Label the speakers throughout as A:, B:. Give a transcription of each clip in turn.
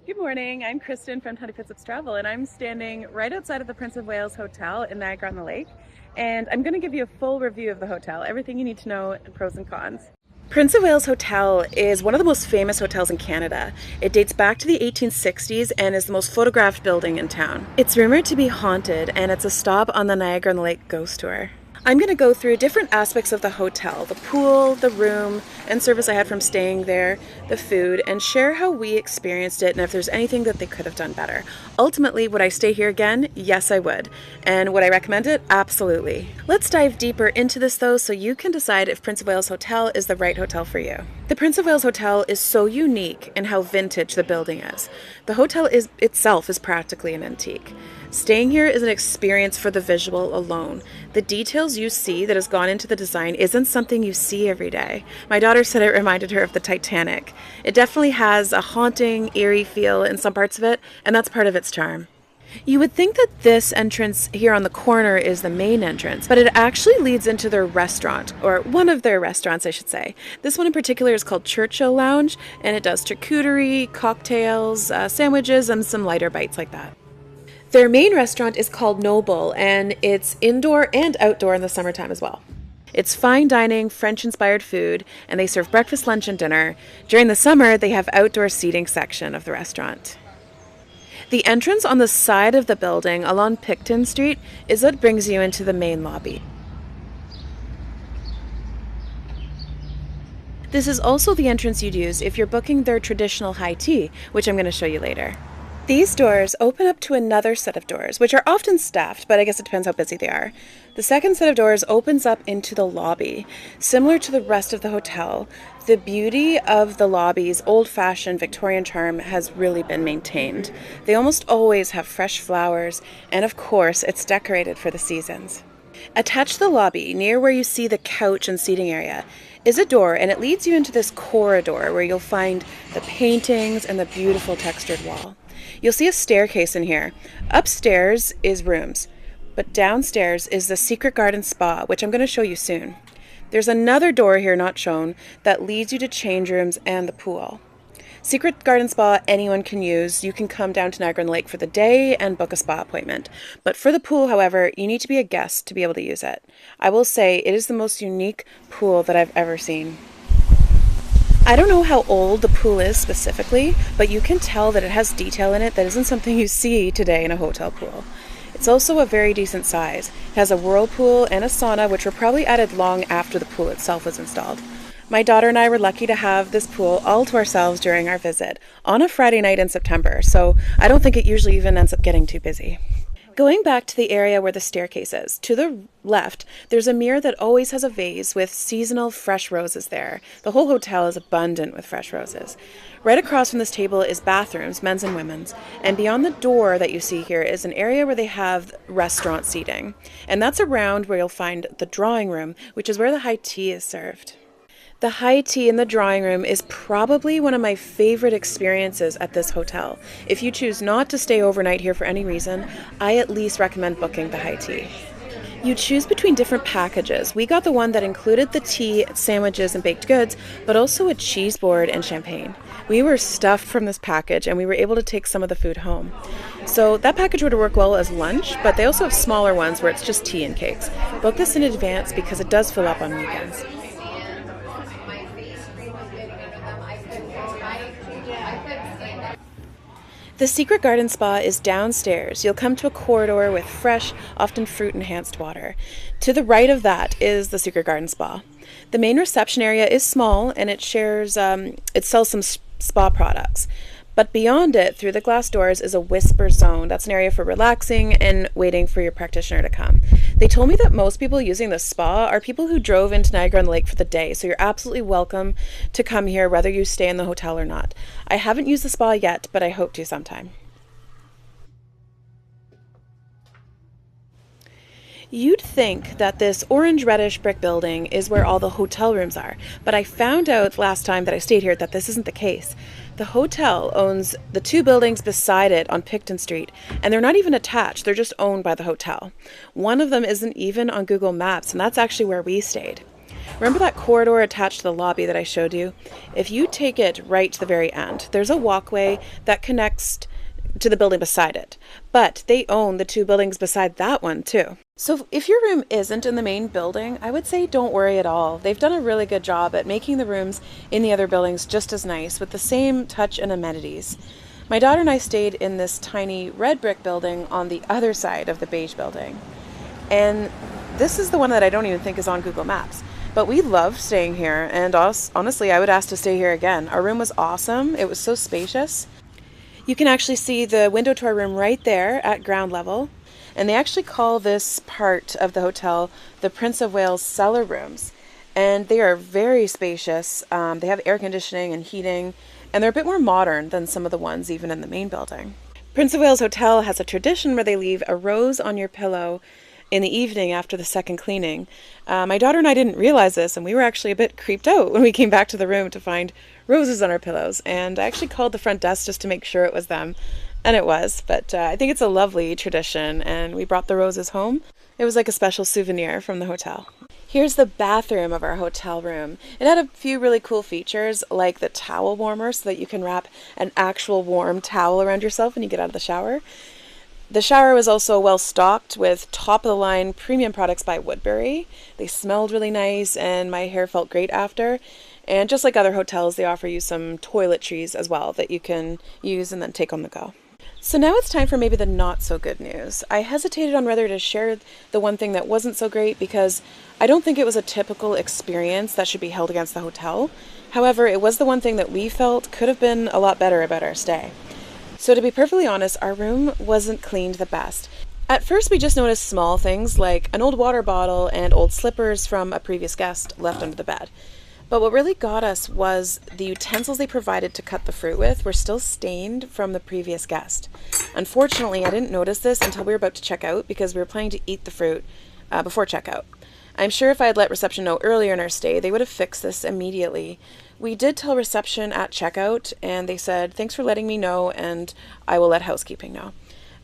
A: Good morning, I'm Kristen from 20 Fits Travel, and I'm standing right outside of the Prince of Wales Hotel in Niagara-on-the-Lake, and I'm going to give you a full review of the hotel, everything you need to know, and pros and cons. Prince of Wales Hotel is one of the most famous hotels in Canada. It dates back to the 1860s and is the most photographed building in town. It's rumored to be haunted, and it's a stop on the Niagara-on-the-Lake ghost tour. I'm going to go through different aspects of the hotel, the pool, the room, and service I had from staying there, the food, and share how we experienced it and if there's anything that they could have done better. Ultimately, would I stay here again? Yes, I would. And would I recommend it? Absolutely. Let's dive deeper into this though so you can decide if Prince of Wales Hotel is the right hotel for you. The Prince of Wales Hotel is so unique in how vintage the building is. The hotel itself is practically an antique. Staying here is an experience for the visual alone. The details you see that has gone into the design isn't something you see every day. My daughter said it reminded her of the Titanic. It definitely has a haunting, eerie feel in some parts of it, and that's part of its charm. You would think that this entrance here on the corner is the main entrance, but it actually leads into their restaurant, or one of their restaurants, I should say. This one in particular is called Churchill Lounge, and it does charcuterie, cocktails, sandwiches, and some lighter bites like that. Their main restaurant is called Noble, and it's indoor and outdoor in the summertime as well. It's fine dining, French-inspired food, and they serve breakfast, lunch, and dinner. During the summer, they have outdoor seating section of the restaurant. The entrance on the side of the building along Picton Street is what brings you into the main lobby. This is also the entrance you'd use if you're booking their traditional high tea, which I'm going to show you later. These doors open up to another set of doors, which are often staffed, but I guess it depends how busy they are. The second set of doors opens up into the lobby. Similar to the rest of the hotel, the beauty of the lobby's old-fashioned Victorian charm has really been maintained. They almost always have fresh flowers, and of course, it's decorated for the seasons. Attached to the lobby, near where you see the couch and seating area, is a door, and it leads you into this corridor where you'll find the paintings and the beautiful textured wall. You'll see a staircase in here. Upstairs is rooms, but downstairs is the secret garden spa, which I'm going to show you soon. There's another door here not shown that leads you to change rooms and the pool. Secret garden spa anyone can use. You can come down to Niagara-on-the-Lake for the day and book a spa appointment. But for the pool, however, you need to be a guest to be able to use it. I will say it is the most unique pool that I've ever seen. I don't know how old the pool is specifically, but you can tell that it has detail in it that isn't something you see today in a hotel pool. It's also a very decent size. It has a whirlpool and a sauna, which were probably added long after the pool itself was installed. My daughter and I were lucky to have this pool all to ourselves during our visit on a Friday night in September, so I don't think it usually even ends up getting too busy. Going back to the area where the staircase is, to the left, there's a mirror that always has a vase with seasonal fresh roses there. The whole hotel is abundant with fresh roses. Right across from this table is bathrooms, men's and women's, and beyond the door that you see here is an area where they have restaurant seating. And that's around where you'll find the drawing room, which is where the high tea is served. The high tea in the drawing room is probably one of my favorite experiences at this hotel. If you choose not to stay overnight here for any reason, I at least recommend booking the high tea. You choose between different packages. We got the one that included the tea, sandwiches, and baked goods, but also a cheese board and champagne. We were stuffed from this package, and we were able to take some of the food home. So that package would work well as lunch, but they also have smaller ones where it's just tea and cakes. Book this in advance because it does fill up on weekends. The Secret Garden Spa is downstairs. You'll come to a corridor with fresh, often fruit-enhanced water. To the right of that is the Secret Garden Spa. The main reception area is small, and it sells some spa products. But beyond it, through the glass doors, is a whisper zone. That's an area for relaxing and waiting for your practitioner to come. They told me that most people using the spa are people who drove into Niagara-on-the-Lake for the day, so you're absolutely welcome to come here whether you stay in the hotel or not. I haven't used the spa yet, but I hope to sometime. You'd think that this orange-reddish brick building is where all the hotel rooms are, but I found out last time that I stayed here that this isn't the case. The hotel owns the two buildings beside it on Picton Street, and they're not even attached, they're just owned by the hotel. One of them isn't even on Google Maps, and that's actually where we stayed. Remember that corridor attached to the lobby that I showed you? If you take it right to the very end, there's a walkway that connects to the building beside it. But they own the 2 buildings beside that one too. So if your room isn't in the main building, I would say don't worry at all. They've done a really good job at making the rooms in the other buildings just as nice with the same touch and amenities. My daughter and I stayed in this tiny red brick building on the other side of the beige building. And this is the one that I don't even think is on Google Maps. But we loved staying here, and honestly, I would ask to stay here again. Our room was awesome. It was so spacious. You can actually see the window to our room right there at ground level. And they actually call this part of the hotel the Prince of Wales cellar rooms. And they are very spacious. They have air conditioning and heating, and they're a bit more modern than some of the ones even in the main building. Prince of Wales Hotel has a tradition where they leave a rose on your pillow in the evening after the second cleaning. My daughter and I didn't realize this, and we were actually a bit creeped out when we came back to the room to find roses on our pillows. And I actually called the front desk just to make sure it was them, and it was. But I think it's a lovely tradition, and we brought the roses home. It was like a special souvenir from the hotel. Here's the bathroom of our hotel room. It had a few really cool features, like the towel warmer, so that you can wrap an actual warm towel around yourself when you get out of the shower. The shower was also well stocked with top-of-the-line premium products by Woodbury. They smelled really nice, and my hair felt great after. And just like other hotels, they offer you some toiletries as well that you can use and then take on the go. So now it's time for maybe the not so good news. I hesitated on whether to share the one thing that wasn't so great because I don't think it was a typical experience that should be held against the hotel. However, it was the one thing that we felt could have been a lot better about our stay. So to be perfectly honest, our room wasn't cleaned the best. At first we just noticed small things like an old water bottle and old slippers from a previous guest left under the bed. But what really got us was the utensils they provided to cut the fruit with were still stained from the previous guest. Unfortunately, I didn't notice this until we were about to check out because we were planning to eat the fruit before checkout. I'm sure if I had let reception know earlier in our stay, they would have fixed this immediately. We did tell reception at checkout, and they said, "Thanks for letting me know, and I will let housekeeping know."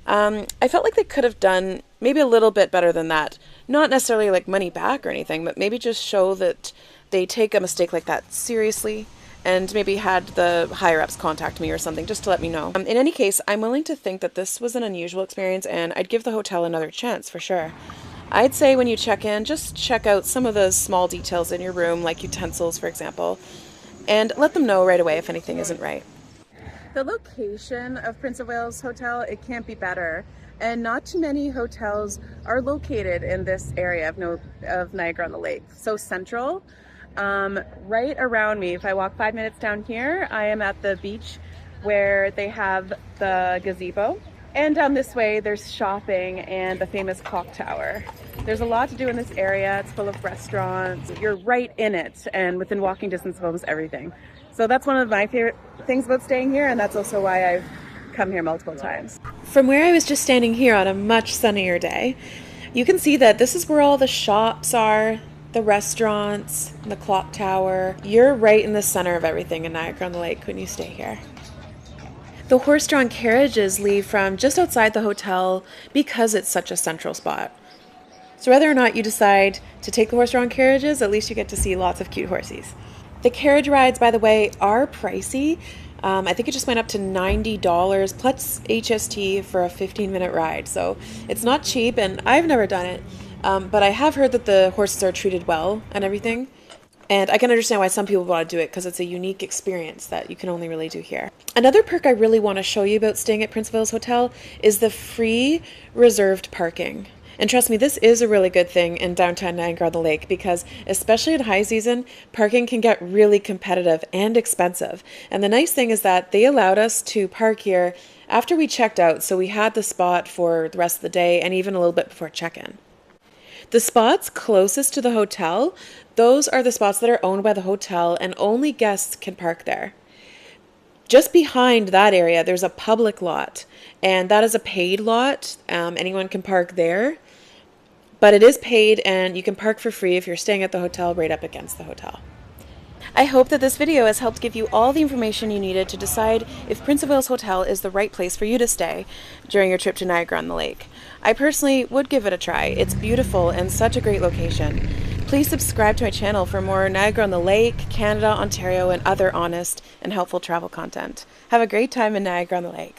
A: I felt like they could have done maybe a little bit better than that. Not necessarily like money back or anything, but maybe just show that they take a mistake like that seriously, and maybe had the higher-ups contact me or something just to let me know. In any case, I'm willing to think that this was an unusual experience, and I'd give the hotel another chance for sure. I'd say when you check in, just check out some of the small details in your room, like utensils, for example, and let them know right away if anything isn't right. The location of Prince of Wales Hotel, it can't be better. And not too many hotels are located in this area of Niagara-on-the-Lake. So central. Right around me, if I walk 5 minutes down here, I am at the beach where they have the gazebo. And down this way, there's shopping and the famous clock tower. There's a lot to do in this area. It's full of restaurants. You're right in it and within walking distance of almost everything. So that's one of my favorite things about staying here, and that's also why I've come here multiple times. From where I was just standing here on a much sunnier day, you can see that this is where all the shops are, the restaurants, the clock tower. You're right in the center of everything in Niagara-on-the-Lake when you stay here. The horse-drawn carriages leave from just outside the hotel because it's such a central spot. So whether or not you decide to take the horse-drawn carriages, at least you get to see lots of cute horsies. The carriage rides, by the way, are pricey. I think it just went up to $90 plus HST for a 15-minute ride. So it's not cheap, and I've never done it. But I have heard that the horses are treated well and everything. And I can understand why some people want to do it because it's a unique experience that you can only really do here. Another perk I really want to show you about staying at Prince of Wales Hotel is the free reserved parking. And trust me, this is a really good thing in downtown Niagara-on-the-Lake because, especially in high season, parking can get really competitive and expensive. And the nice thing is that they allowed us to park here after we checked out, so we had the spot for the rest of the day and even a little bit before check-in. The spots closest to the hotel, those are the spots that are owned by the hotel and only guests can park there. Just behind that area, there's a public lot, and that is a paid lot. Anyone can park there, but it is paid, and you can park for free if you're staying at the hotel right up against the hotel. I hope that this video has helped give you all the information you needed to decide if Prince of Wales Hotel is the right place for you to stay during your trip to Niagara-on-the-Lake. I personally would give it a try. It's beautiful and such a great location. Please subscribe to my channel for more Niagara-on-the-Lake, Canada, Ontario, and other honest and helpful travel content. Have a great time in Niagara-on-the-Lake.